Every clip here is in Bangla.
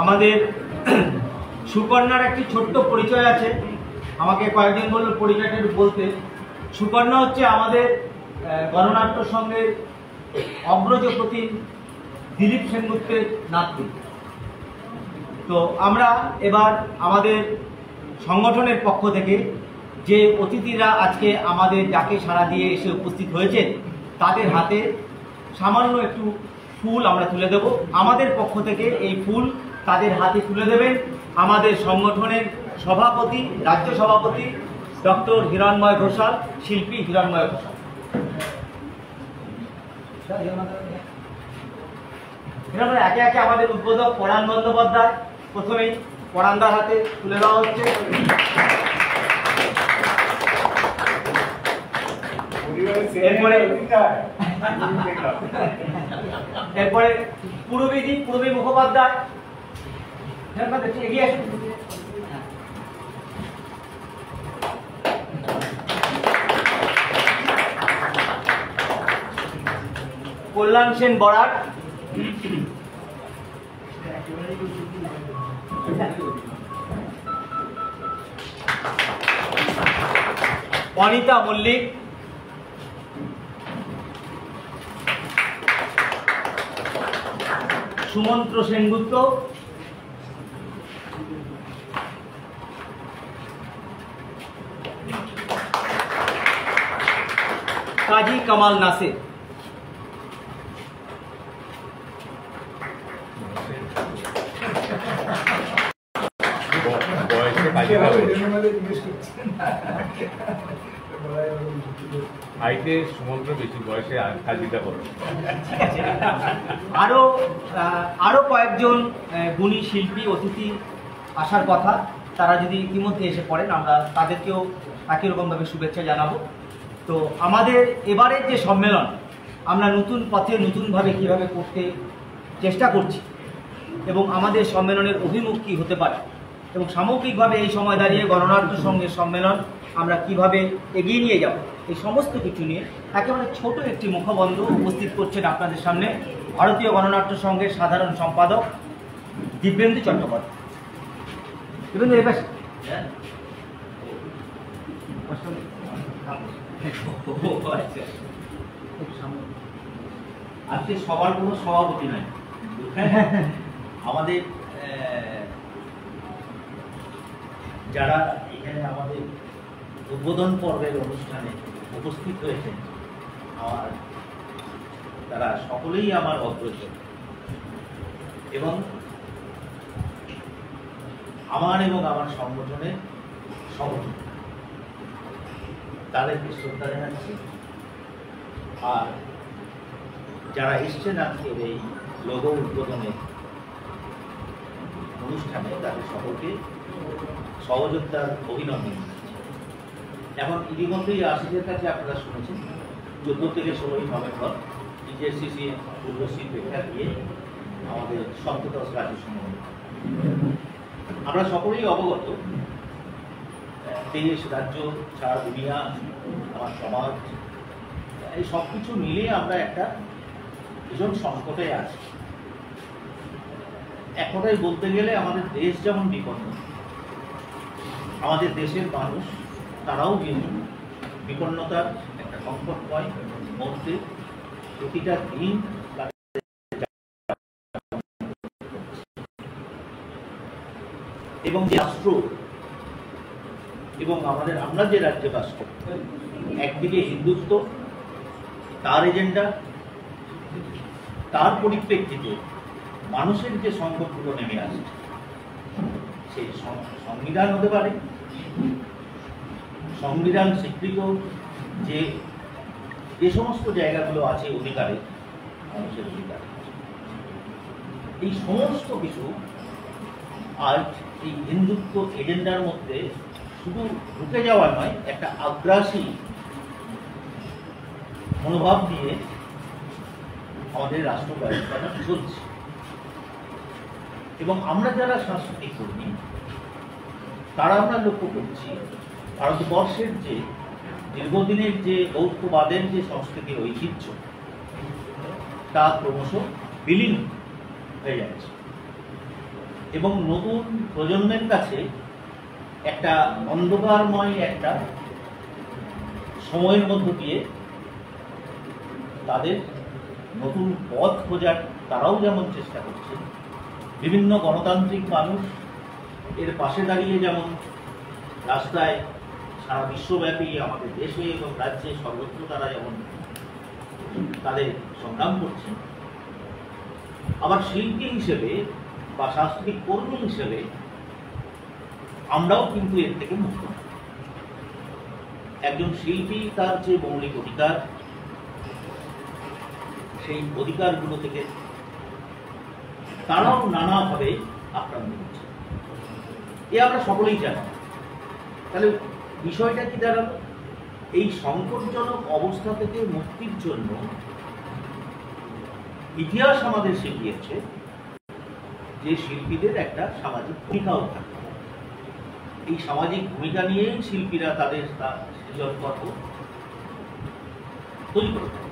আমাদের সুকন্যার একটি ছোট্ট পরিচয় আছে। আমাকে কয়েকদিন বলল পরিচয়টা একটু বলতে। সুকন্যা হচ্ছে আমাদের গণনাট্য সংঘের অগ্রজ প্রতিম দিলীপ সেনগুপ্তের নাতনি। তো আমরা এবার আমাদের সংগঠনের পক্ষ থেকে যে অতিথিরা আজকে আমাদের ডাকে সাড়া দিয়ে এসে উপস্থিত হয়েছেন তাদের হাতে সামান্য একটু ফুল আমরা তুলে দেব। আমাদের পক্ষ থেকে এই ফুল তাদের হাতে তুলে দেবেন আমাদের সংগঠনের সভাপতি, রাজ্য সভাপতি ডক্টর হিরণময় ঘোষাল, শিল্পী হিরণময় ঘোষাল। একে একে আমাদের উদ্বোধক পরাণ বন্দ্যোপাধ্যায়, প্রথমেই পরাণদার হাতে তুলে দেওয়া হচ্ছে। এরপরে পূরবী মুখোপাধ্যায় এগিয়ে আসুন। কল্যাণ সেন বরাট, অনিতা মল্লিক, সুমন্ত্র সেনগুপ্ত, কাজী কামাল নাসির। হাইটে সুমন্ত্র বেশি, বয়সে কাজীটা করো। আরো কয়েকজন গুণী শিল্পী অতিথি আসার কথা, তারা যদি ইতিমধ্যে এসে পড়েন আমরা তাদেরকেও একই রকমভাবে শুভেচ্ছা জানাবো। তো আমাদের এবারের যে সম্মেলন আমরা নতুন পথে নতুনভাবে কীভাবে করতে চেষ্টা করছি এবং আমাদের সম্মেলনের অভিমুখ কী হতে পারে এবং সামগ্রিকভাবে এই সময় দাঁড়িয়ে গণনাট্য সংঘের সম্মেলন আমরা কিভাবে এগিয়ে নিয়ে যাব, এই সমস্ত কিছু নিয়ে একেবারে ছোট একটি মুখবন্ধ উপস্থিত করছেন আপনাদের সামনে ভারতীয় গণনাট্য সংঘের সাধারণ সম্পাদক দিব্যেন্দু চট্টোপাধ্যায়। দিব্যেন্দু এবার আজকে সবার কোনো সভাপতি নাই, আমাদের যারা এখানে আমাদের উদ্বোধন পর্বের অনুষ্ঠানে উপস্থিত হয়েছেন তারা সকলেই আমার অগ্রজ এবং আমার সংগঠনের সভাপতি, তাদেরকে শ্রদ্ধা জানাচ্ছি। আর যারা এসছেন আজকের এই লোগো উদ্বোধনের অনুষ্ঠানে তাদের সকলকে সহযোগিতার অভিনন্দন। এখন ইতিমধ্যেই আশিসের কাছে আপনারা শুনেছেন 14 থেকে 16 নভেম্বর টিজেসিসি পূর্বশ্রী প্রেক্ষা দিয়ে আমাদের সপ্তদশ রাজ্য সম্মেলন। আমরা সকলেই অবগত দেশ, রাজ্য, সারা দুনিয়া, আমার সমাজ, এই সব কিছু মিলে আমরা একটা ভীষণ সংকটে আছি। এক কথায় বলতে গেলে আমাদের দেশ যেমন বিপন্ন, আমাদের দেশের মানুষ তারাও বিপন্নতার একটা সংকটময় মধ্যে প্রতিটা দিন এবং যে রাষ্ট্র এবং আমরা যে রাজ্যে বাস করি, একদিকে হিন্দুত্ব, তার এজেন্ডা, তার পরিপ্রেক্ষিতে মানুষের যে সংকটগুলো নেমে আসছে, সেই সংবিধান হতে পারে, সংবিধান স্বীকৃত যে সমস্ত জায়গাগুলো আছে অধিকারে, মানুষের অধিকার, এই সমস্ত কিছু আজ এই হিন্দুত্ব এজেন্ডার মধ্যে শুধু ঢুকে যাওয়া নয়, একটা আগ্রাসী মনোভাব নিয়ে আমাদের রাষ্ট্র ব্যবস্থাটা চলছে। এবং আমরা যারা সাংস্কৃতিক কর্মী তারা আমরা লক্ষ্য করছি ভারতবর্ষের যে দীর্ঘদিনের যে বৌদ্ধবাদের যে সংস্কৃতির ঐতিহ্য তা ক্রমশ বিলীন হয়ে যাচ্ছে এবং নতুন প্রজন্মের কাছে একটা অন্ধকারময় একটা সময়ের মধ্য দিয়ে তাদের নতুন পথ খোঁজার তারাও যেমন চেষ্টা করছে, বিভিন্ন গণতান্ত্রিক মানুষ এর পাশে দাঁড়িয়ে যেমন রাস্তায় সারা বিশ্বব্যাপী আমাদের দেশে এবং রাজ্যে সর্বত্র তারা যেমন তাদের সংগ্রাম করছেন, আবার শিল্পী হিসেবে বা সাংস্কৃতিক কর্মী হিসেবে আমরাও কিন্তু এর থেকে মুক্ত। একজন শিল্পী তার যে মৌলিক অধিকার, সেই অধিকারগুলো থেকে তারাও নানাভাবে আক্রান্ত হচ্ছে, এ আমরা সকলেই জানি। তাহলে বিষয়টা কি দাঁড়ালো, এই সংকটজনক অবস্থা থেকে মুক্তির জন্য ইতিহাস আমাদের শিখিয়েছে যে শিল্পীদের একটা সামাজিক ভূমিকাও থাকে। এই সামাজিক ভূমিকা নিয়েই শিল্পীরা তাদের সৃজনকর্ম তৈরি করে থাকে।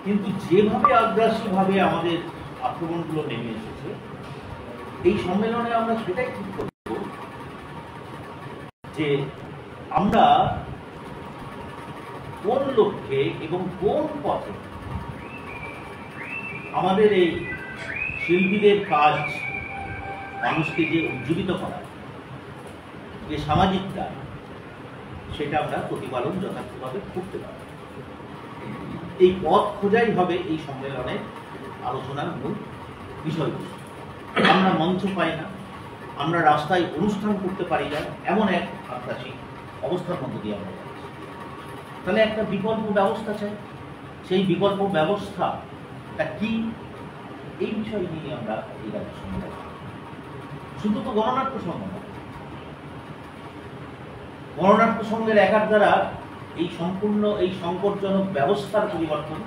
কিন্তু যেভাবে আগ্রাসীভাবে আমাদের আক্রমণগুলো নেমে এসেছে, এই সম্মেলনে আমরা সেটাই ঠিক করব যে আমরা কোন লক্ষ্যে এবং কোন পথে আমাদের এই শিল্পীদের কাজ, মানুষকে যে উজ্জীবিত করা, যে সামাজিক কাজ, সেটা আমরা প্রতিপালন যথার্থভাবে করতে পারি। এই পথ খোঁজাই হবে এই সম্মেলনের আলোচনার মূল বিষয়বস্তু। আমরা মঞ্চ পাই না, আমরা রাস্তায় অনুষ্ঠান করতে পারি না, এমন এক আগ্রাসী অবস্থার মধ্যে দিয়ে আমরা যাচ্ছি। তাহলে একটা বিকল্প ব্যবস্থা চাই। সেই বিকল্প ব্যবস্থাটা কি, এই বিষয় নিয়ে আমরা এই রাজ্য সম্মেলন, শুধু তো গণনাট্য সংঘ না, গণনাট্য সংঘের একার দ্বারা এই সম্পূর্ণ এই সংকটজনক ব্যবস্থার পরিবর্তন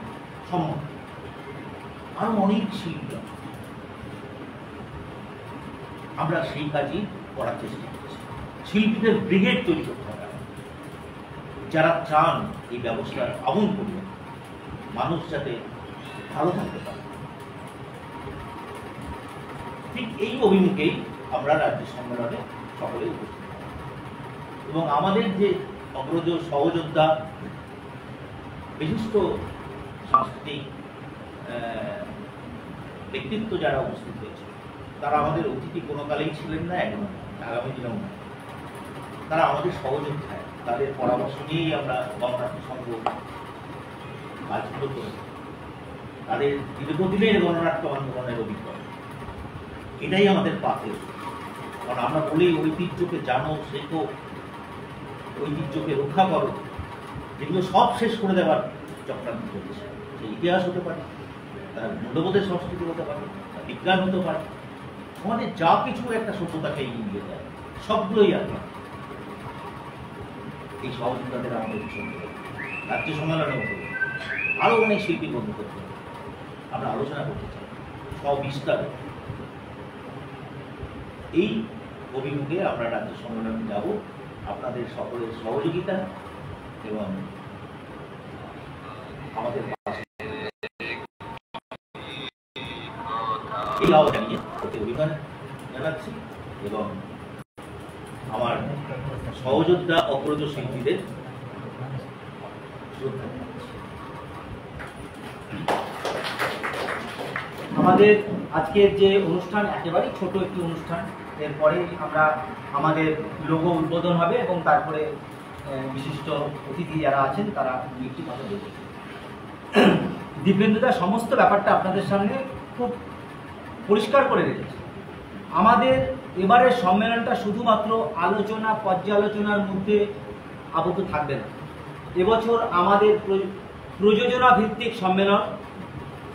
সম্ভব। আরো অনেক শিল্পী আমরা সেই কাজই করার চেষ্টা করছি। শিল্পীদের ব্রিগেড তৈরি করতে হবে, যারা চান এই ব্যবস্থার আমূল পরিবর্তন, মানুষ যাতে ভালো থাকতে পারে। ঠিক এই অভিমুখেই আমরা রাজ্য সম্মেলনে সকলে উপস্থিত এবং আমাদের যে অগ্রজ সহযোদ্ধা, বিশিষ্ট সাংস্কৃতিক ব্যক্তিত্ব যারা উপস্থিত হয়েছে, তারা আমাদের অতিথি কোনো কালেই ছিলেন না, এখন আগামী দিনেও না। তারা আমাদের সহযোদ্ধায়, তাদের পরামর্শ নিয়েই আমরা গণনাট্য সংঘ কাজগুলো করেছি। তাদের দীর্ঘদিনের গণনাট্য আন্দোলনের অভিজ্ঞতা, এটাই আমাদের পাথে। কারণ আমরা বলি ঐতিহ্যকে জানো, শেখো, ঐতিহ্যকে রক্ষা করো, যেগুলো সব শেষ করে দেওয়ার চক্রান্ত চলছে। সেই ইতিহাস হতে পারে, তার মূল্যবোধের সংস্কৃতি হতে পারে, বিজ্ঞান হতে পারে, আমাদের যা কিছু একটা সভ্যতাকে এগিয়ে নিয়ে যায়, সবগুলোই আপনার এই সহযোগিতাদের আমাদের ভীষণ রাজ্য সম্মেলনের মতো আরো অনেক শিল্পী বন্ধু করতে আমরা আলোচনা করতে চাই সবিস্তারে। এই অভিমুখে আমরা রাজ্য সম্মেলনে যাব, আপনাদের সকলের সহযোগিতা এবং আমাদের এই আহ্বান নিয়ে অভিমান জানাচ্ছি এবং আমার সহযোদ্ধা অগ্রজ শিল্পীদের শ্রদ্ধা জানাচ্ছি। আমাদের আজকের যে অনুষ্ঠান একেবারেই ছোট একটি অনুষ্ঠান, এরপরে আমরা আমাদের লোগো উদ্বোধন হবে এবং তারপরে বিশিষ্ট অতিথি যারা আছেন তারা একটি কথা বলবেন। দিব্যেন্দুদা সমস্ত ব্যাপারটা আপনাদের সামনে খুব পরিষ্কার করে রেখেছে। আমাদের এবারের সম্মেলনটা শুধুমাত্র আলোচনা, পর্যালোচনার মধ্যে আবদ্ধ থাকবে না। এবছর আমাদের প্রযোজনা ভিত্তিক সম্মেলন,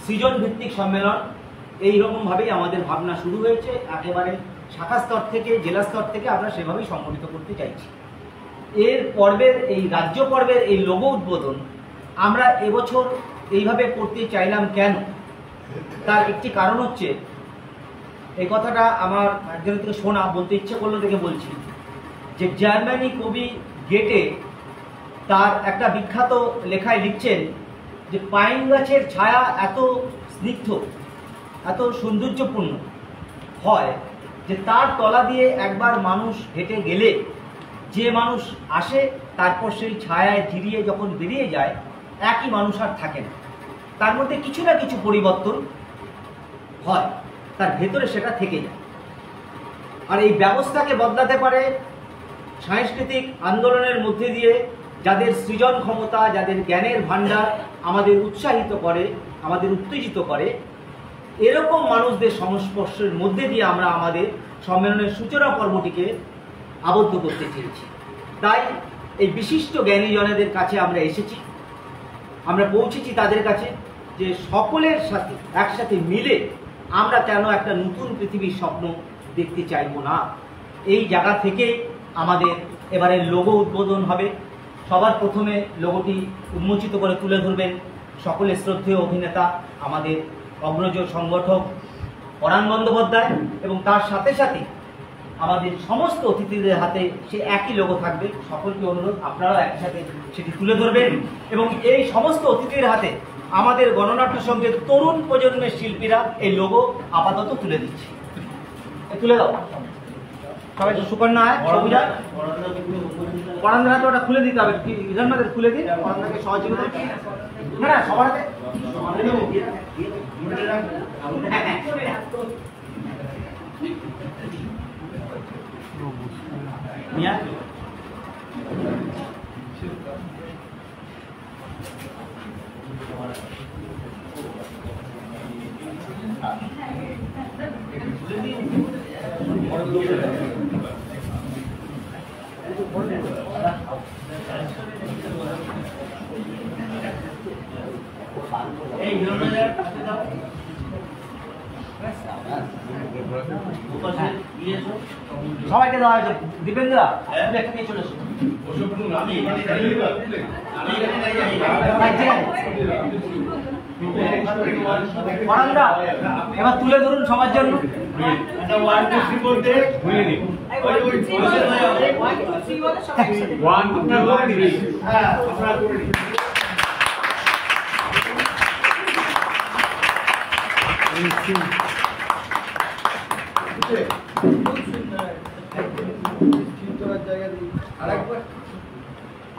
সৃজন ভিত্তিক সম্মেলন, এইরকমভাবেই আমাদের ভাবনা শুরু হয়েছে। একেবারে শাখা স্তর থেকে, জেলা স্তর থেকে আমরা সেভাবেই সংগঠিত করতে চাইছি। এর পর্বের, এই রাজ্য পর্বের এই লোগো উদ্বোধন আমরা এবছর এইভাবে করতে চাইলাম কেন, তার একটি কারণ হচ্ছে, এই কথাটা আমার একজনের থেকে শোনা, বলতে ইচ্ছে করলো দেখে বলছি, যে জার্মানি কবি গেটে তার একটা বিখ্যাত লেখায় লিখছেন যে পাইন গাছের ছায়া এত স্নিগ্ধ, এত সৌন্দর্যপূর্ণ, হয় যে তার তলা দিয়ে একবার মানুষ হেঁটে গেলে যে মানুষ আসে তারপর সেই ছায়ায় জিরিয়ে যখন বেরিয়ে যায় একই মানুষ আর থাকে না, তার মধ্যে কিছু না কিছু পরিবর্তন হয়, তার ভেতরে সেটা থেকে যায়। আর এই ব্যবস্থাকে বদলাতে পারে সাংস্কৃতিক আন্দোলনের মধ্যে দিয়ে যাদের সৃজন ক্ষমতা, যাদের জ্ঞানের ভাণ্ডার আমাদের উৎসাহিত করে, আমাদের উত্তেজিত করে, এরকম মানুষদের সংস্পর্শের মধ্যে দিয়ে আমরা আমাদের সম্মেলনের সূচনা পর্বটিকে আবদ্ধ করতে চেয়েছি। তাই এই বিশিষ্ট জ্ঞানীজনেদের কাছে আমরা এসেছি, আমরা পৌঁছেছি তাদের কাছে যে সকলের সাথে একসাথে মিলে আমরা কেন একটা নতুন পৃথিবীর স্বপ্ন দেখতে চাইব না। এই জায়গা থেকে আমাদের এবারের লোগো উদ্বোধন হবে। সবার প্রথমে লোগোটি উন্মোচিত করে তুলে ধরবেন সকলের শ্রদ্ধেয় অভিনেতা, আমাদের অগ্রজ সংগঠক পরাণ বন্দ্যোপাধ্যায়, এবং তার সাথে সাথে আমাদের সমস্ত অতিথিদের হাতে সে একই লোগো থাকবে। সকলকে অনুরোধ আপনারাও একসাথে সেটি তুলে ধরবেন এবং এই সমস্ত অতিথিদের হাতে আমাদের গণনাট্য সঙ্গের তরুণ প্রজন্মের শিল্পীরা এই লোগো আপাতত তুলে দিচ্ছে। তুলে দাও সবাই, সুকন্যা হয় সবুজা পরাণদার হাতে ওটা খুলে দিতে হবে, ইধানবাদের খুলে দিন, পরাণদাকে সহযোগিতা না সবার হাতে সবাইকে দেওয়া হয়েছে। দীপেন্দ্রা একটা নিয়ে চলে এসো। এবার তুলে ধরুন সবার জন্য।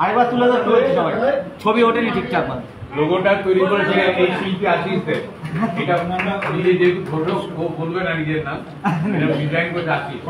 আরেকবার তুলে ধরতে হয়েছে সবাই, ছবি ওঠেনি ঠিকঠাক। লোগোটা তৈরি করেছে এই শিল্পী আশিস দেব। এটা নিজে যেহেতু ছোট বলবে না নিজের নাম, এটা ডিজাইন করে আশিস।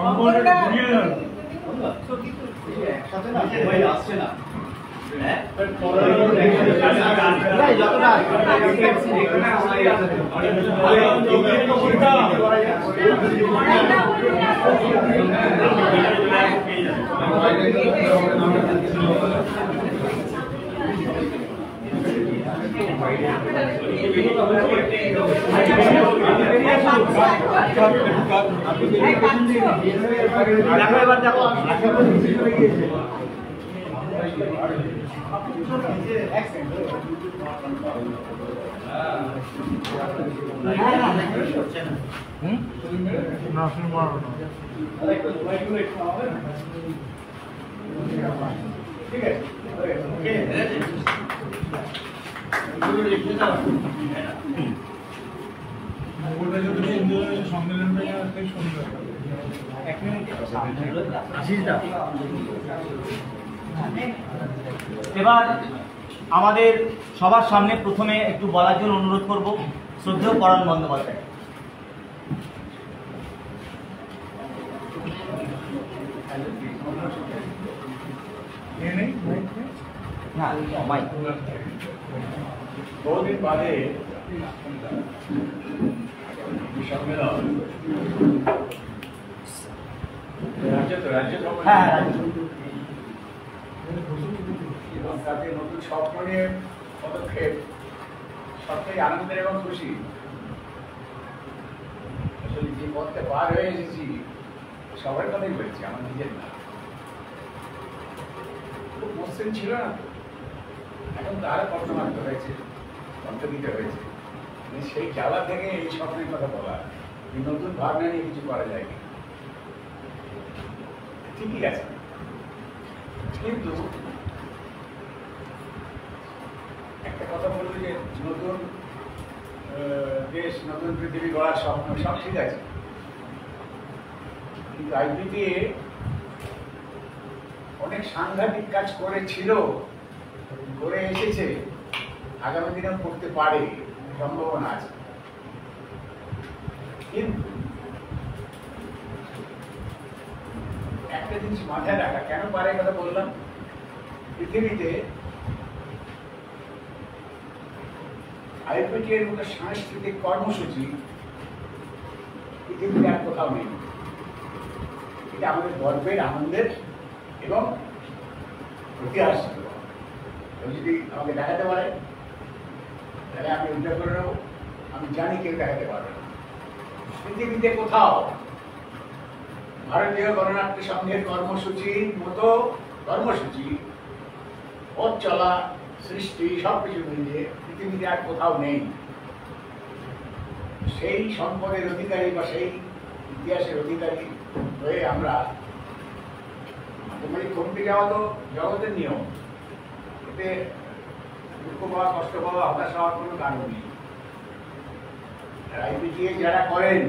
দেখো এবার দেখো এবার আমাদের সবার সামনে প্রথমে একটু বলার জন্য অনুরোধ করব শ্রদ্ধেয় পরাণ বন্দ্যোপাধ্যায়। বহুদিন বাদে সম্মেলন তাতে নতুন স্বপ্ন নিয়ে পদক্ষেপ সবটাই আনন্দের এবং খুশি। আসলে যে পথে পার হয়ে এসেছি সবার কথাই বলছি, আমার নিজের না। খুব মসৃণ ছিল না, এখন তারা কণ্ঠমাত্র হয়েছে, কণ্ঠ দিতে হয়েছে। সেই জ্বালা থেকে এই স্বপ্নের কথা বলা, এই নতুন ভাবনা নিয়ে কিছু করা যায় না, ঠিকই আছে। কিন্তু একটা কথা বলবো যে নতুন দেশ, নতুন পৃথিবী গড়ার স্বপ্ন সব ঠিক আছে, কিন্তু আইপিটিএ অনেক সাংঘাতিক কাজ করেছিল, করে এসেছে, আগামী দিনেও করতে পারে, সম্ভাবনা আছে। কিন্তু একটা জিনিস মাথায় রাখা, কেন পারে কথা বললাম, পৃথিবীতে আইপিটি এর মতো সাংস্কৃতিক কর্মসূচি পৃথিবীতে আর কোথাও নেই। এটা আমাদের গর্বের, আনন্দের এবং ইতিহাস। যদি আমাকে দেখাতে পারে তাহলে আমি উদ্যোগ করে নেব। আমি জানি কেউ দেখাতে পারবে না পৃথিবীতে কোথাও ভারতীয় গণনাট্য সংঘের কর্মসূচির মতো কর্মসূচি, পথ চলা, সৃষ্টি সবকিছু মিলিয়ে পৃথিবীতে আর কোথাও নেই। সেই সম্পদের অধিকারী বা সেই ইতিহাসের অধিকারী হয়ে আমরা কমতে যাওয়া তো জগতের নিয়ম, এতে দুঃখ পাওয়া, কষ্ট পাওয়া, হতাশ হওয়ার কোনো কারণ নেই। আইপিটিএ যারা করেন,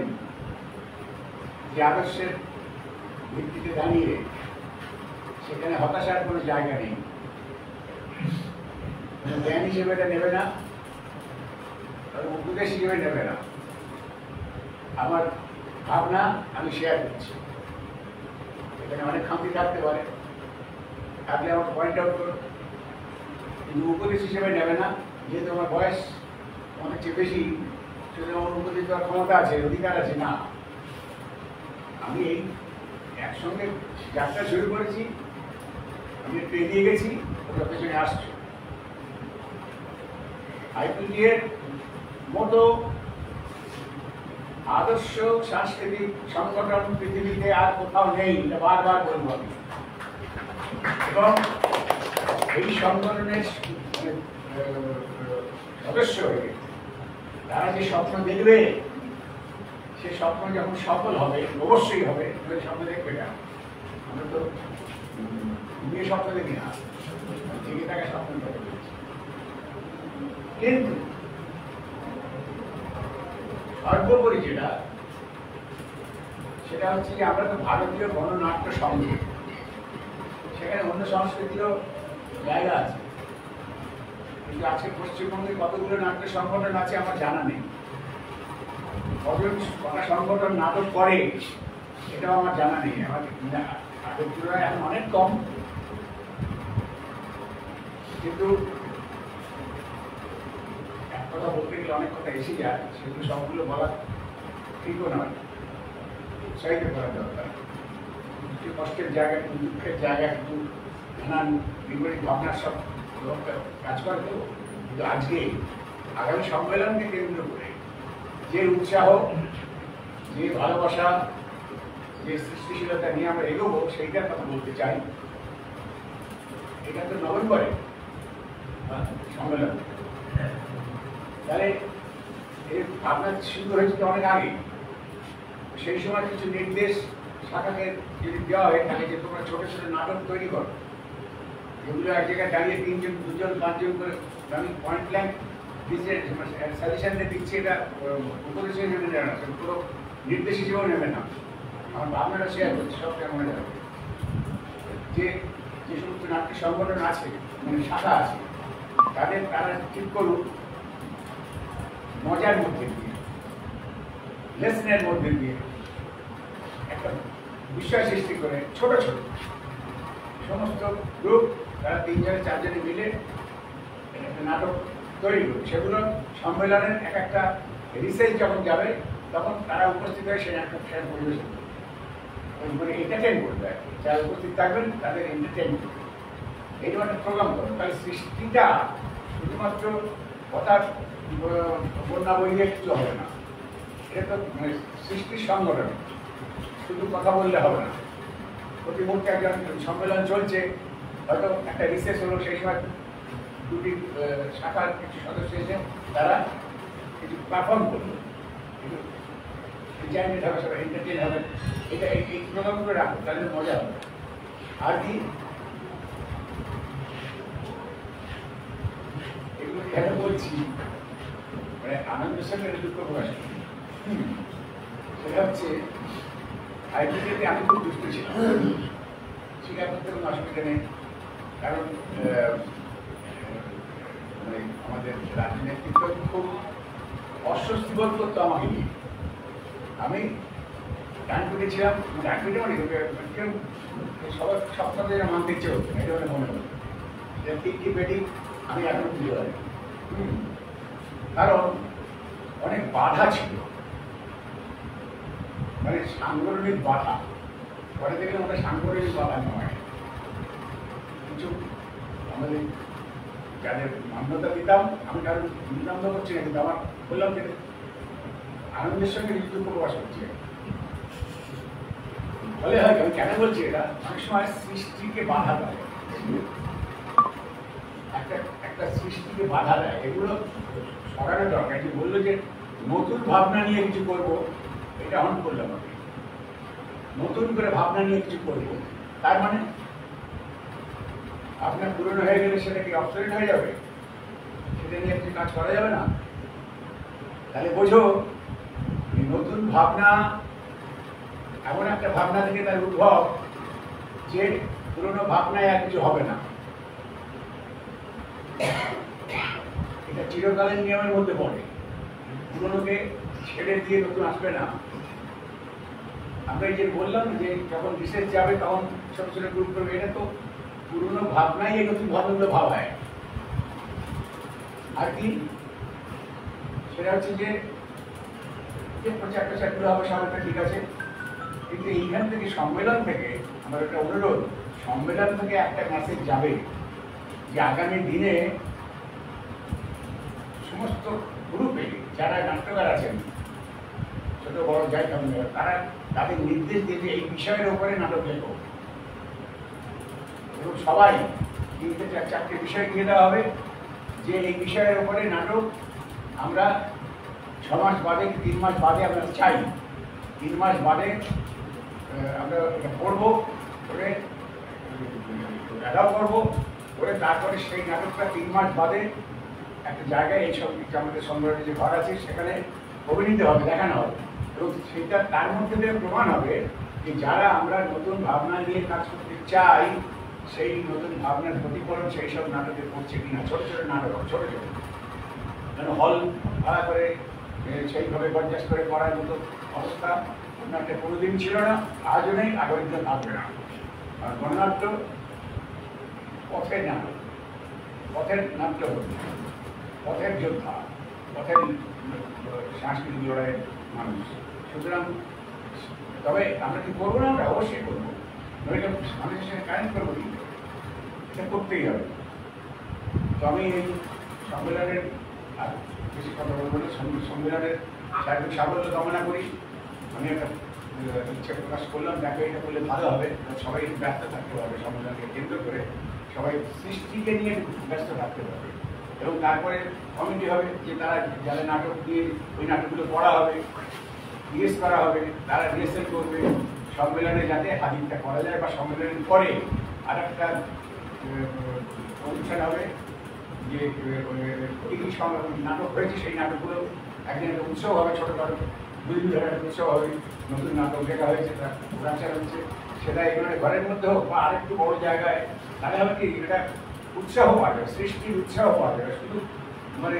যে আদর্শের ভিত্তিতে দাঁড়িয়ে, সেখানে হতাশার কোনো জায়গা নেই। জ্ঞান হিসেবে এটা নেবে না, উপদেশ হিসেবে নেবে না। আমার ভাবনা আমি শেয়ার করছি, এখানে অনেক খামতি থাকতে পারে, থাকলে আমার পয়েন্ট আউট করো, কিন্তু উপদেশ হিসেবে নেবে না। যেহেতু আমার বয়স অনেক চেয়ে বেশি, শুধু আমার উপদেশ দেওয়ার ক্ষমতা আছে, অধিকার আছে না। আমি এই একসঙ্গে যাত্রা শুরু করেছি, আমি একটু এগিয়ে গেছি, ওটা পেছনে আসছে। আইপিটি এর মতো আদর্শ সাংস্কৃতিক সংগঠন পৃথিবীতে আর কোথাও নেই, এটা বারবার বলবো আমি। এবং এই সংগঠনের সদস্য হয়ে তারা যে স্বপ্ন দেখবে, সে স্বপ্ন যখন সফল হবে, অবশ্যই হবে। স্বপ্ন দেখবে না, আমরা তো নিয়ে স্বপ্ন দেখি না, জেগে থাকা স্বপ্ন দেখে। কিন্তু সর্বোপরি যেটা, সেটা হচ্ছে যে আমরা তো ভারতীয় গণনাট্য সংঘ, সেখানে অন্য সংস্কৃতিরও জায়গা আছে। কিন্তু আজকে পশ্চিমবঙ্গে কতগুলো নাট্য সংগঠন আছে আমার জানা নেই। কটা সংগঠন নাটক করে এটাও আমার জানা নেই। আমার আগের তুলনায় এখন অনেক কম, কিন্তু এক কথা বলতে গেলে অনেক কথা এসে যায়, সেগুলো সবগুলো বলা ঠিকও নয়, উৎসাহিত করা দরকার। কিছু কষ্টের জায়গা, কিছু দুঃখের জায়গা, কিছু নানান বিপরীত ভাবনার সব কাজ করে। তো কিন্তু আজকে আগামী সম্মেলনকে কেন্দ্র করে যে উৎসাহ, যে ভালোবাসা, যে সৃষ্টিশীলতা নিয়ে আমরা এগোবো, সেইটার কথা বলতে চাই। এটা তো নভেম্বরে সম্মেলন, তাহলে এই ভাবনা শুরু হয়েছে অনেক আগে। সেই সময় কিছু নির্দেশ শাখাকে যদি দেওয়া হয়ে থাকে যে তোমরা ছোট ছোট নাটক তৈরি করো, এগুলো এক জায়গায় দাঁড়িয়ে 3 জন 2 জন 5 জন করে, আমি পয়েন্ট ব্ল্যাঙ্ক সাজেশনটা দিচ্ছি, এটা উপদেশ হিসেবে নেবে না, পুরো নির্দেশ হিসেবেও নেবে না। আমার ভাবনাটা শেয়ার করছি, সব কেমন যাবে। যে যে সমস্ত নাট্য সংগঠন আছে, মানে শাখা আছে, তারা ঠিক করুন মজার মধ্যে দিয়ে, লেসনের মধ্যে দিয়ে একটা বিষয় সৃষ্টি করে ছোট ছোট সমস্ত গ্রুপ, তারা 3 জনে 4 জনে মিলে একটা নাটক তৈরি করবে। সেগুলো সম্মেলনের একটা রিসার্চ যখন যাবে, তখন তারা উপস্থিত হয়ে সেই নাটক পরিবেশন করবে, মানে এন্টারটেইন করবে। যারা উপস্থিত থাকবেন তাদের এন্টারটেইন করবে, এইরকম একটা প্রোগ্রাম করবে। তাহলে সৃষ্টিটা শুধুমাত্র কথার বন্যা বইয়ে কিছু হবে না, এটা তো মানে সৃষ্টির সংগঠন, শুধু কথা বললে হবে না। প্রতি মুহূর্তে একজন সম্মেলন চলছে, হয়তো একটা রিসেস হলো, সেই সময় 2টি শাখার কিছু সদস্য এসে তারা কিছু পারফর্ম করলো, কিছু এনজয়মেন্ট হবে, সবাই এন্টারটেইন হবে। এটা এই প্রোগ্রামগুলো রাখো, তাহলে মজা হবে। আর কি এগুলো কেন বলছি, মানে আনন্দের সঙ্গে দুঃখ প্রকাশ করি। সেটা হচ্ছে আইপিসিতে আমি খুব দুষ্ট ছিলাম, স্বীকার করতে কোনো অসুবিধা নেই। কারণ মানে আমাদের রাজনীতিত্ব খুব অস্বস্তি বোধ করতো আমাকে নিয়ে। আমি গান করেছিলাম, গান করে মানে সবার সপ্তাহে মানতে ইচ্ছে হতো না, এটা মানে মনে হতো ঠিক কি বেটি আমি এখন বুঝতে পারি। কারণ অনেক বাধা ছিল, মানে সাংগঠনিক বাধা। পরে দেখলাম ওটা সাংগঠনিক বাধা নয়, কিছু আমাদের যাদের মান্যতা দিতাম, আমি কারণ নিতান্ত করছি না, কিন্তু আমার বললাম যে আনন্দের সঙ্গে মৃত্যু প্রকাশ করছি। বলে হয় আমি কেন বলছি এটা, অনেক সময় সৃষ্টিকে বাধা দেয়, একটা সৃষ্টিকে বাধা দেয়, এগুলো সরানো দরকার। যে বললো যে নতুন ভাবনা নিয়ে কিছু করবো, এটা অন করলাম আমি, নতুন করে ভাবনা নিয়ে কিছু করবো, তার মানে আপনার পুরনো হয়ে গেলে সেটা কি অবসরেট হয়ে যাবে, সেটা নিয়ে কিছু কাজ করা যাবে না। তাহলে বোঝো নতুন ভাবনা এমন একটা ভাবনা থেকে তার উদ্ভব যে পুরনো ভাবনায় আর কিছু হবে না, এটা চিরকালীন নিয়মের মধ্যে পড়ে। পুরনোকে ছেড়ে দিয়ে নতুন আসবে না। আমরা এই যে বললাম যে যখন বিশেষ যাবে তখন ছোট ছোট গ্রুপ করবে, এটা তো পুরনো ভাবনাই এই নতুন ভাবনাগুলো ভাবায়। আর কি সেটা হচ্ছে যে প্রচার প্রচারগুলো হবে সবাইটা ঠিক আছে, কিন্তু এইখান থেকে সম্মেলন থেকে আমার একটা অনুরোধ, সম্মেলন থেকে একটা মেসেজ যাবে যে আগামী দিনে সমস্ত গ্রুপে যারা নাট্যকার আছেন, ছোট বড় যাই কারণ তারা তাদের নির্দেশ দিয়ে যে এই বিষয়ের উপরে নাটক লেখো, এবং সবাই 3-4টি বিষয় দিয়ে দেওয়া হবে যে এই বিষয়ের উপরে নাটক আমরা 6 মাস বাদে 3 মাস বাদে আমরা চাই, 3 মাস বাদে আমরা এটা পড়বো, করে অ্যালাউ করবো, করে তারপরে সেই নাটকটা 3 মাস বাদে একটা জায়গায় এইসব আমাদের সংগ্রহের যে ঘর আছে সেখানে অভিনীত হবে, দেখানো হবে, এবং সেটা তার মধ্যে দিয়ে প্রমাণ হবে যে যারা আমরা নতুন ভাবনা নিয়ে কাজ করতে চাই সেই নতুন ভাবনার প্রতিফলন সেই সব নাটকে পড়ছে কিনা। ছোট ছোট নাটক, ছোট ছোট, যেন হল ভাড়া করে সেইভাবে বরদাস্ত করে করার মতো অবস্থা নাট্যে কোনোদিন ছিল না, আজও নেই, আগামী দিন থাকবে না। আর গণনাট্য পথের নাটক, পথের নাট্য, পথের যোদ্ধা, পথের সাংস্কৃতিক লড়াইয়ের মানুষ। সুতরাং তবে আমরা কি করবো না, আমরা অবশ্যই করবো, নইলে মানুষের সঙ্গে কানেক্ট করবো, কিন্তু এটা করতেই হবে। তো আমি এই সম্মেলনের আর বেশি কথা বলবো না, সম্মেলনের সার্বিক সাফল্য কামনা করি। আমি একটা ইচ্ছে প্রকাশ করলাম, যাকে এটা করলে ভালো হবে, সবাই ব্যস্ত থাকতে হবে, সম্মেলনকে কেন্দ্র করে সবাই সৃষ্টিকে নিয়ে ব্যস্ত থাকতে হবে, এবং তারপরে কমিটি হবে যে তারা যারা নাটক দিয়ে ওই নাটকগুলো পড়া হবে, রিহার্স করা হবে, তারা রিহার্সেল করবে, সম্মেলনে যাতে হাজিরটা করা যায়, বা সম্মেলনের পরে আর একটা অনুষ্ঠান হবে যে এই নাটক হয়েছে সেই নাটকগুলো একদিন একটা উৎসব হবে, ছোটোখাটো 2 দিন ধরে একটা উৎসব হবে, নতুন নাটক দেখা হয়েছে, তার প্রোগ্রাম চালা হচ্ছে, সেটা এখানে ঘরের মধ্যে হোক বা আরেকটু বড় জায়গায়, তাহলে হবে কি এটা উৎসাহ পাওয়া যাবে, সৃষ্টির উৎসাহ পাওয়া যাবে। শুধু মানে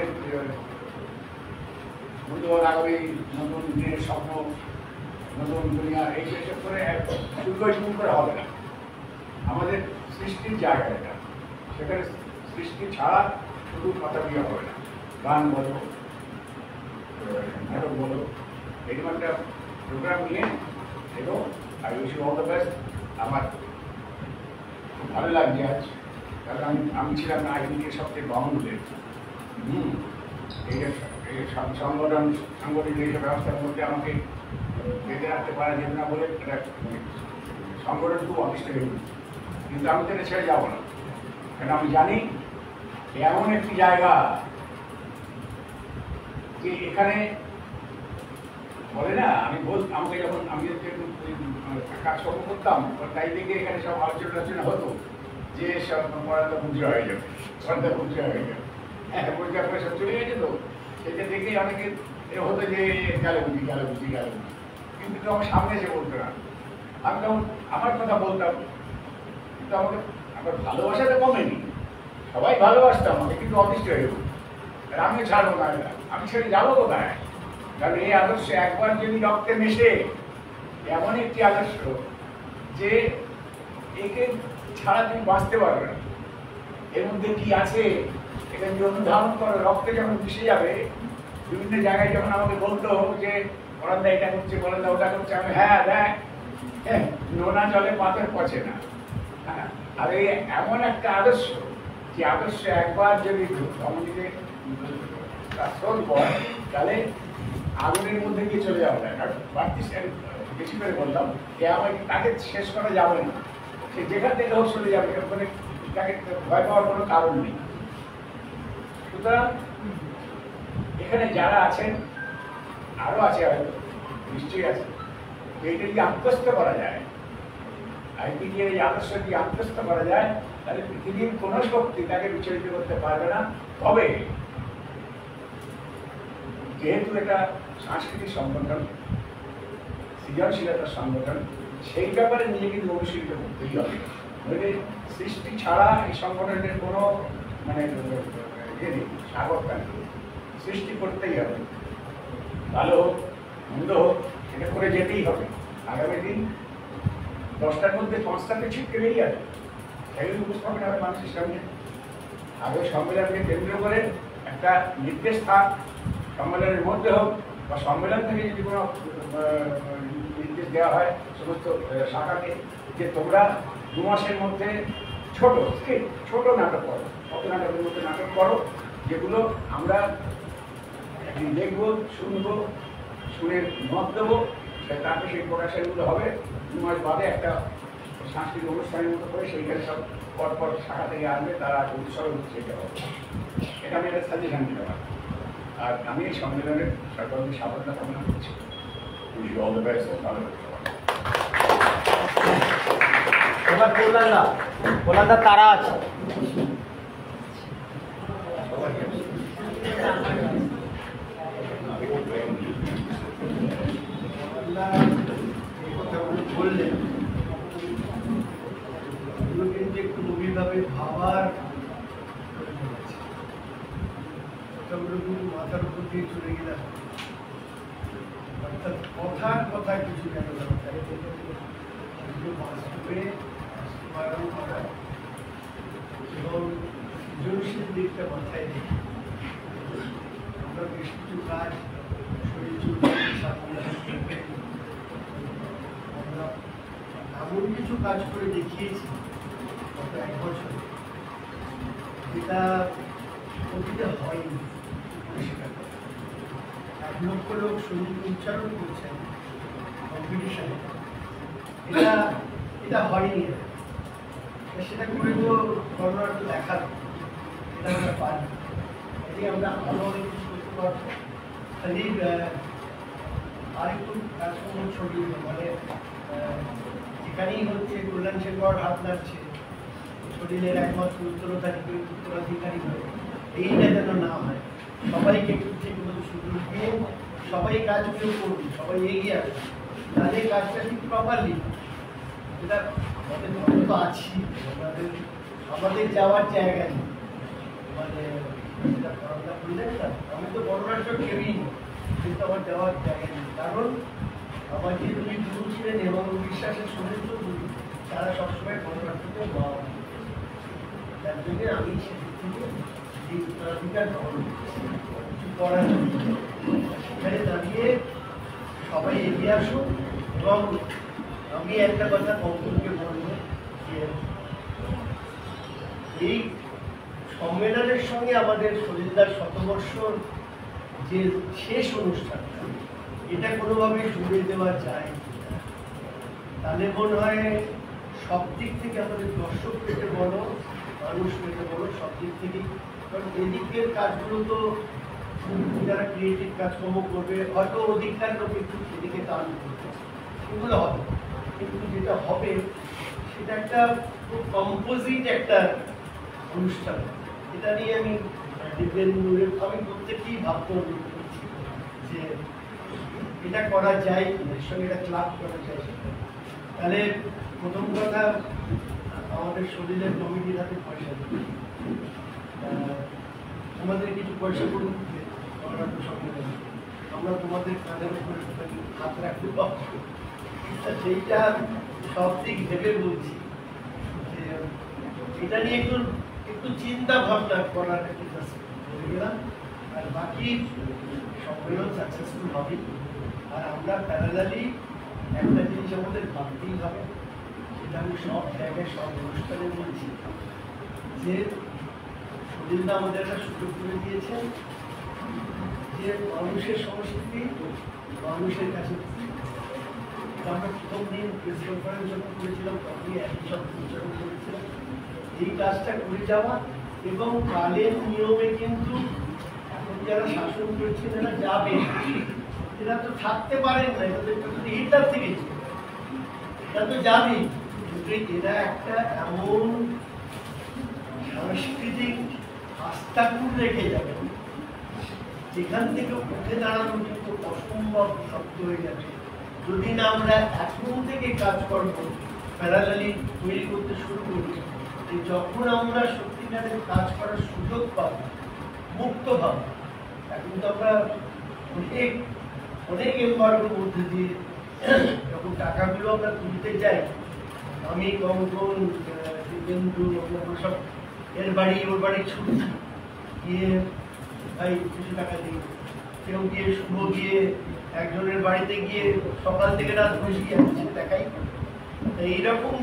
বুদ্ধবার আগামী নতুন দিনের স্বপ্ন, নতুন দুনিয়ার এই সেসব করে শুল্ক করে হবে না। আমাদের সৃষ্টির জায়গা এটা, সেখানে সৃষ্টি ছাড়া শুধু কথা দিয়ে হবে না, গান বলো, নাটক বলো, এরকম একটা প্রোগ্রাম নিয়ে এবং I wish you all the best. আমার খুব ভালো লাগছে আজ, কারণ আমি ছিলাম আইবিকে সবচেয়ে বাউন্ডেড। এই সাংগঠনিক এইসব ব্যবস্থার মধ্যে আমাকে বেঁধে রাখতে পারা যেত না বলে এটা সংগঠন খুব অনিষ্ট হয়ে গেছে, কিন্তু আমি তো এটা ছেড়ে যাবো না, কারণ আমি জানি এমন একটি জায়গা যে এখানে বলে না, আমাকে যখন আমি কাজকর্ম করতাম তাই থেকে এখানে সব আলোচনা হতো যে সব পড়াটা বুঝে হয়ে যাবে, পড়াটা বুঝে হয়ে যাবে, হ্যাঁ পরীক্ষা করে সব চলে গেছে, তো সেটা দেখে অনেকে হতো যে গেলে বুঝি, কিন্তু তো আমার সামনে এসে বলতো না, আমি তখন আমার কথা বলতাম, কিন্তু আমাকে আমার ভালোবাসাটা কমেনি, সবাই ভালোবাসতো আমাকে, কিন্তু অতিষ্ঠ হয়ে গেল। আর আমিও ছাড়বো না, আমি ছেড়ে যাবো কোথায়? কারণ এই আদর্শ একবার যদি রক্তে মেশে, এমন একটি আদর্শ যে একে ছাড়া তুমি বাঁচতে পারবে না। এর মধ্যে কি আছে এটা যদি অনুধাবন করো, রক্তে যখন মিশে যাবে, বিভিন্ন জায়গায় যখন আমাকে বলতো যে বরন্দা এটা করছে, বরন্দা ওটা করছে, আমি হ্যাঁ দেখ, নোনা জলে পাথর পচে না। হ্যাঁ, আর এই এমন একটা আদর্শ, যে আদর্শ একবার যদি ধমনীতে স্রোত পড়ে, তাহলে আগুনের মধ্যে গিয়ে চলে যাবে না। কারণ বাড়তি বেশি করে বললাম যে আমার তাকে শেষ করা যাবে না, সে যেখান থেকে হোক চলে যাবে, ওখানে তাকে ভয় পাওয়ার কোনো কারণ নেই। সুতরাং এখানে যারা আছেন, আরো আছে হয়তো, নিশ্চয়ই আছে, এইটা যদি আত্মস্থ করা যায়, আইপিডি এর এই আদর্শ যদি আত্মস্থ করা যায়, তাহলে পৃথিবীর কোনো শক্তি তাকে বিচলিত করতে পারবে না। তবে যেহেতু এটা সাংস্কৃতিক সংগঠন, সৃজনশীলতার সংগঠন, সেই ব্যাপারে নিজে কিন্তু অনুশীলিত করতেই হবে। নইলে সৃষ্টি ছাড়া এই সংগঠনের কোনো মানে ইয়ে নেই, স্বাগত নেই। সৃষ্টি করতেই হবে, ভালো হোক মন্দ হোক, এটা করে যেতেই হবে। আগামী দিন 10টার মধ্যে 5টাতে ছিটকে বেরিয়ে যাবে, সেগুলো উপস্থাপন হবে মানুষের সামনে। আগে সম্মেলনকে কেন্দ্র করে একটা নির্দেশ থাক, সম্মেলনের মধ্যে হোক বা সম্মেলন থেকে যদি কোনো নির্দেশ দেওয়া হয় সমস্ত শাখাকে, যে তোমরা 2 মাসের মধ্যে ছোট নাটক করো, কত নাটকের মধ্যে নাটক করো, যেগুলো আমরা একদিন দেখবো, শুনবো, শুনে মত দেবো, তারপরে সেই প্রকাশনগুলো হবে। 2 মাস বাদে একটা সাংস্কৃতিক অনুষ্ঠানের মতো করে সেইখানে সব পরপর শাখা থেকে আসবে, তারা উৎসবে উৎসিত হবে। এটা আমি একটা সাজেশন দিতে পারি। আর আমি এই সম্মেলনের সকলকে সাফল্য কামনা করছি। All the best. এবার কল্যাণদা তারা আছে। বললেন এগুলো কিন্তু একটু গভীরভাবে ভাবার কথাগুলো কিন্তু মাথার উপর দিয়ে চলে গেলাম, অর্থাৎ কথায় কিছু কেন দরকার, এগুলো বাস্তবে বাস্তবায়ন করা এবং সৃজনশীল দিকটা মাথায় রেখে আমরা বেশ কিছু কাজ আমরা এমন কিছু কাজ করে দেখিয়েছি গত 1 বছর, যেটা অতীতে হয়নি। 1 লক্ষ লোক সঙ্গীত উচ্চারণ করছেন কম্পিটিশনে, এটা হয়নি। সেটা করে তো করোনার তো দেখালো, এটা আমরা পারি, এটি আমরা ভালো অনেক কিছু করতে পারবো। খালি আরেকটু কাজকর্ম ছড়িয়ে মানে যেখানেই হচ্ছে কল্যাণ শেখর হাত নাড়ছে, শরীরের একমাত্র উত্তরাধিকারী হয়, এইটা যেন না হয়। সবাইকে একটু ঠিকমতো সুযোগ দিয়ে সবাই কাজগুলো করবে, সবাই এগিয়ে আসবে, তাহলে কাজটা ঠিক প্রপারলি এটা আমাদের মতো তো আছি, আমাদের যাওয়ার জায়গা নেই। মানে যেটা করোনা বললেন না, আমি তো করোনার সব কেউই নেই, কিন্তু আমার যাওয়ার জায়গা নেই। কারণ আমার যে 2 গুরু ছিলেন এবং বিশ্বাসের সমস্ত গুরু, তারা সবসময় করোনার থেকে পাওয়া, তার জন্য আমি সেদিক থেকে এই উত্তরাধিকার গ্রহণ কিছু করার জন্য সেখানে দাঁড়িয়ে সবাই এগিয়ে আসুন। এবং আমি একটা কথা কৌতুককে বলবো যে এই সম্মেলনের সঙ্গে আমাদের সলিলদার শতবর্ষর যে শেষ অনুষ্ঠানটা, এটা কোনোভাবে জুড়ে দেওয়া যায়, তাহলে মনে হয় সব দিক থেকে আমাদের দর্শক পেতে বলো, মানুষ পেতে বলো, সব দিক থেকেই। কারণ এদিকের কাজগুলো তো যারা ক্রিয়েটিভ কাজকর্ম করবে, হয়তো অধিকার লোক একটু এদিকে টান করবে, সেগুলো হবে, কিন্তু যেটা হবে সেটা একটা খুব কম্পোজিট একটা অনুষ্ঠান। এটা নিয়ে আমি আমি প্রত্যেককেই ভাবতে করছি যে এটা করা যায়, এর সঙ্গে এটা ক্লাব করা যায়, সেটা তাহলে প্রথম কথা, আমাদের শরীরের কমিটির হাতে পয়সা দেবে, আমাদের কিছু পয়সা করুন সম্মেলন, আমরা তোমাদের কাঁধের উপরে হাত রাখতে পারবো। সেইটা সব দিক ভেবে বলছি যে এটা নিয়ে একটু চিন্তা ভাবনা করার গেলাম। আর বাকি সম্মেলন সাকসেসফুল হবে। আর আমরা প্যারালালি একটা জিনিস আমাদের ভাবতেই হবে, সেটা আমি সব জায়গায় সব অনুষ্ঠানে বলছি, যে সুনীলদা আমাদের একটা সুযোগ করে দিয়েছেন যে মানুষের সংস্কৃতি মানুষের কাছে। আমরা প্রথম দিন প্রেস কনফারেন্স যখন করেছিলাম তখনই একই সব উচ্চারণ করেছিলাম, এই কাজটা করে যাওয়া। এবং কালের নিয়মে কিন্তু এখন যারা শাসন করছেন এরা যাবে, এরা তো থাকতে পারেন না, এটার থেকে এটা তো যাবে। এরা একটা এমন সাংস্কৃতিক আস্থাকুল রেখে যাবে যেখান থেকে উঠে দাঁড়ানো কিন্তু অসম্ভব শক্ত হয়ে যাবে যদি না আমরা এখন থেকে কাজকর্ম প্যারালালি তৈরি করতে শুরু করি। যখন আমরা সত্যিকারের কাজ করার সুযোগ পাব মুক্ত ভাব, এখন তো আমরা অনেক এমবার্গোর মধ্যে দিয়ে যখন টাকাগুলো আমরা তুলতে যাই, আমি কঙ্কন দিবেন্দু সব এর বাড়ি ওর বাড়ি ছুটছি, গিয়ে ভাই কিছু টাকা দিই, কেউ গিয়ে শুভ গিয়ে একজনের বাড়িতে গিয়ে সকাল থেকে রাত বসে যাচ্ছে দেখাই। এইরকম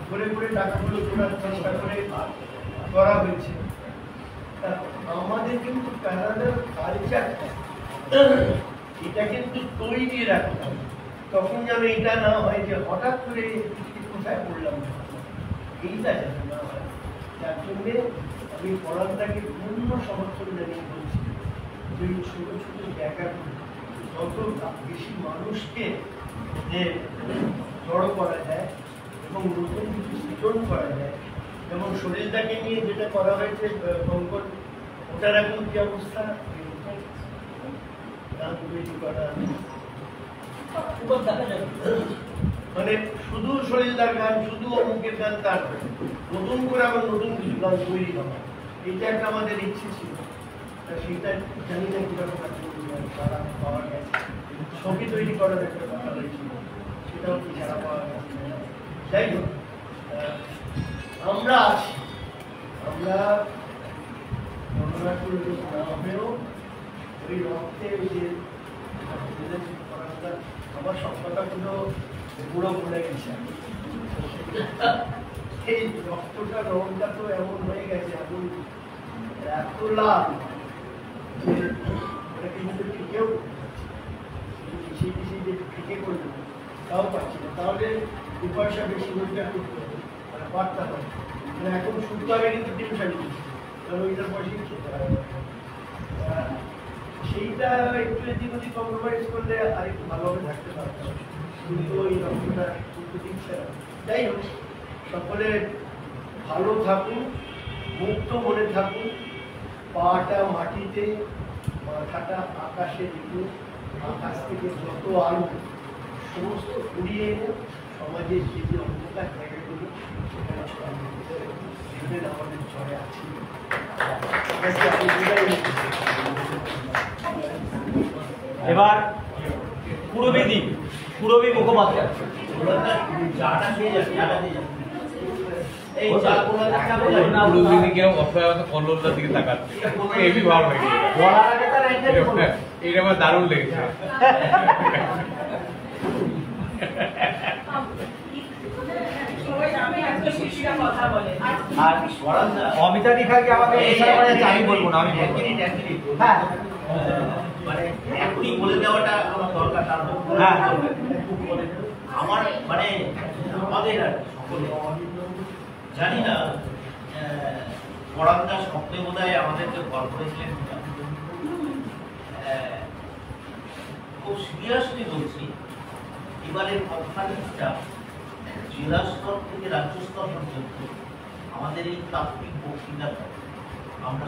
ঘুরে ঘুরে টাকাগুলো তোলার চেষ্টা করে করা হয়েছে। আমাদের কিন্তু প্যারালাল কালচারটা এটা কিন্তু তৈরি রাখতে হবে, তখন যেন এটা না হয় যে হঠাৎ করে কোথায় পড়লাম, এইটা যেন না হয়। যার জন্যে আমি পড়ানটাকে পূর্ণ সমর্থন জানিয়ে বলছি যে ছোট ছোট জায়গাগুলো যত বেশি মানুষকে জড়ো করা যায় এবং নতুন কিছু সৃজন করা যায়, যেমন শরীরটাকে নিয়ে যেটা করা হয়েছে কঙ্কন, ওটার এখন কি অবস্থা, গান তৈরি করা মানে শুধু শরীরদার গান, শুধু অমুকের গান, তার নতুন করে আবার নতুন কিছু গান তৈরি করা, এইটা একটা আমাদের ইচ্ছে ছিল। সেটা জানি না কিরকম তারা পাওয়া গেছে। ছবি তৈরি করার একটা কথা হয়েছিল, সেটাও কি ছাড়া পাওয়া গেছে। যাই হোক, আমরা আছি, আমরা গণনা করলে না হবেও ওই রক্তে ওই যে আমার সব কথাগুলো পুরো ভুলে গেছে। এই রক্তটা রংটা তো এমন হয়ে গেছে, এমন এত লাভ কিন্তু ঠিকেও পিছিয়ে পিছিয়ে যে ঠিকে করবে তাও পাচ্ছি না। তাহলে দু পয়সা বেশি রোজগার করতে হবে, মানে পারতে হবে। মানে এখন শুরু হবে কিন্তু টিউশন দিচ্ছে, তাহলে ওইটার পয়সাই খেতে হবে। সেইটা একটু এদিক ওদিক কম্প্রোমাইজ করলে আর একটু ভালোভাবে থাকতে পারতাম, কিন্তু ওই রকমটা করতে দিচ্ছে না। যাই হোক, সকলে ভালো থাকুন, মুক্ত মনে থাকুন, পাটা মাটিতে, মাথাটা আকাশে রেখে আকাশ থেকে যত আলো সমস্ত কুড়িয়ে এনে সমাজের যে যে অন্ধকার জায়গাগুলো সেখানে ছড়িয়ে আমাদের চড়ে আছে। এবার পুরবী মুখোপাধ্যায় এইটা আমার দারুণ লেগেছে। আর অমিতা দীঘাকে আমাকে আমি বলবো না, আমি হ্যাঁ মানে এখনই বলে দেওয়াটা আমার দরকার। হ্যাঁ আমার মানে আমাদের আর সকলে জানি না, পড়ানটা স্বপ্নে বোধ হয় আমাদেরকে কল করেছিলেন। খুব সিরিয়াসলি বলছি, এবারের কনফারেন্সটা জেলা স্তর থেকে রাজ্য স্তর পর্যন্ত আমাদের এই তাত্ত্বিক বক্তৃতাটা আমরা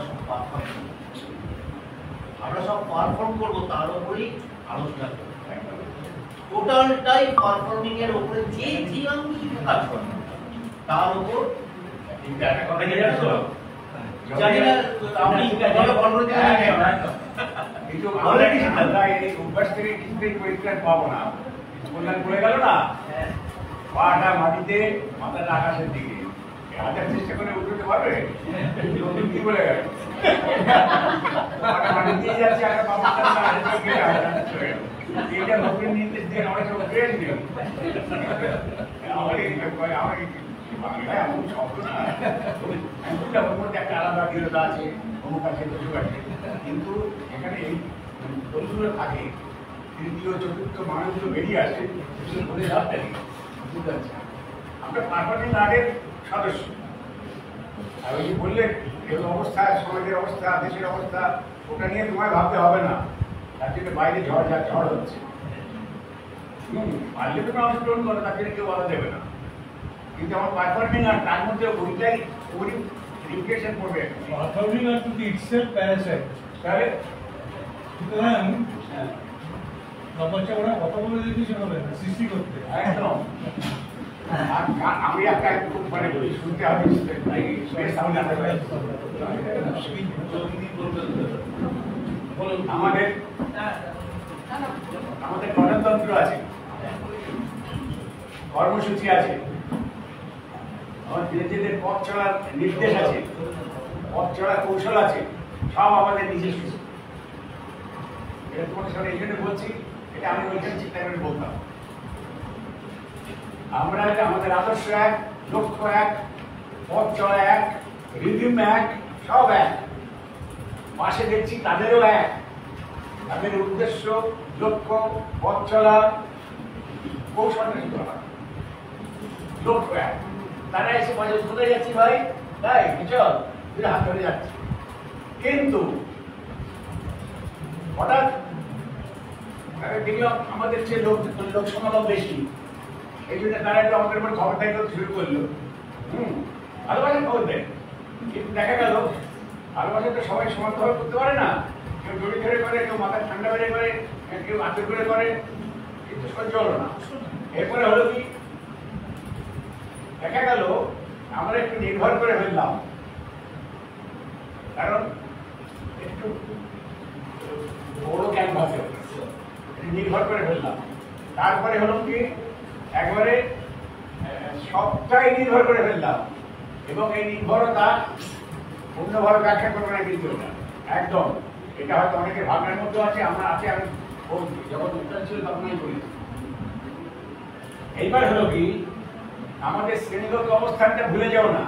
সব পারফর্ম করবো, তার উপরেই আলোচনা করবো। টোটালটাই পারফর্মিং এর উপরে যে যে অংশ কাজ করে তার উপর একটা কথা কি জানো তো? জানি না আপনি বন্ধ করে কিন্তু আমরা এই অভ্যাস থেকে কিছুতেই পরিষ্কার পাবো না। কল্যাণ পড়ে গেল না, পাটা মাটিতে, মাথাটা আকাশের দিকে, হাজার চেষ্টা করে উঠতে পারবে? কি বলে গেল পাটা মাটি দিয়ে যাচ্ছে, একটা এইটা নতুন নির্দেশ দিয়ে অনেক সময় ট্রেন দিল আমাকে বাংলায় এমন শব্দ না, ওর মধ্যে একটা আলাদা দৃঢ়তা আছে, অমুক আছে, তমুক আছে। কিন্তু এখানে এই বন্ধুরা থাকে, তৃতীয় চতুর্থ মানুষগুলো বেরিয়ে আসে, বলে লাভটা নেই। বুঝতে পারছি আমরা পারমানেন্ট আর্টের সদস্য। আর ওই যে বললেন এই অবস্থা, সমাজের অবস্থা, দেশের অবস্থা, ওটা নিয়ে তোমায় ভাবতে হবে না। তার জন্য বাইরে ঝড় হচ্ছে। পারলে তুমি অংশগ্রহণ করো, তার জন্য কেউ বাধা দেবে না। কিন্তু আমার পারফর্মিং আর তার মধ্যে ওইটাই রিফ্লেকশন করবে। পারফর্মিং আর টু দি ইটসেলফ প্যারাসাইট। তাহলে সুতরাং তপস্যা ওরা কথা বলে দিতে হবে না, সৃষ্টি করতে। একদম। আমি একটা মানে শুনতে হবে, আমাদের গণতন্ত্র আছে, কর্মসূচি আছে, আমাদের নিজেদের পথ চলার নির্দেশ আছে, পথ চলার কৌশল আছে, সব আমাদের নিজস্ব। এটা তোমাদের সাথে এই জন্য বলছি, এটা আমি ওইখানে চিন্তা করে বলতাম। আমরা আমাদের আদর্শ এক, লক্ষ্য এক, পথ চলা এক, রিদিম এক, সব এক। পাশে দেখছি তাদেরও এক, তাদের উদ্দেশ্য, লক্ষ্য, পথ চলা, কৌশল লক্ষ্য এক। তারা এসে মাঝে কোথায় যাচ্ছি ভাই, তাই চল তুই হাত ধরে যাচ্ছি। কিন্তু হঠাৎ দেখলাম আমাদের চেয়ে লোক সমাগম বেশি, এই জন্য তারা একটু আমাদের উপর খবরদারি করতে শুরু করলো। ভালোবাসা খবর দেয়, কিন্তু দেখা গেল ভালোবাসা তো সবাই সমানভাবে করতে পারে না। কেউ জড়ি ধরে করে, কেউ মাথা ঠান্ডা বেড়ে করে, কেউ আদর করে, কিন্তু সহ্য হলো না। এরপরে হলো কি, দেখা গেল আমরা একটু নির্ভর করে ফেললাম, কারণ একটু বড় ক্যানভাসে নির্ভর করে ফেললাম। তারপরে হলো কি, একবারে সবটাই নির্ভর করে ফেললাম, এবং এই নির্ভরতা অন্যভাবে ব্যাখ্যা করবো না কিন্তু এটা একদম, এটা হয়তো অনেকে ভাবনার মধ্যে আছে, আমরা আছে, আমি বলছি যখন উত্তর ছিল তখন আমি বলেছি। এইবার হলো কি, আমাদের শ্রেণীগত অবস্থানটা ভুলে যাও না।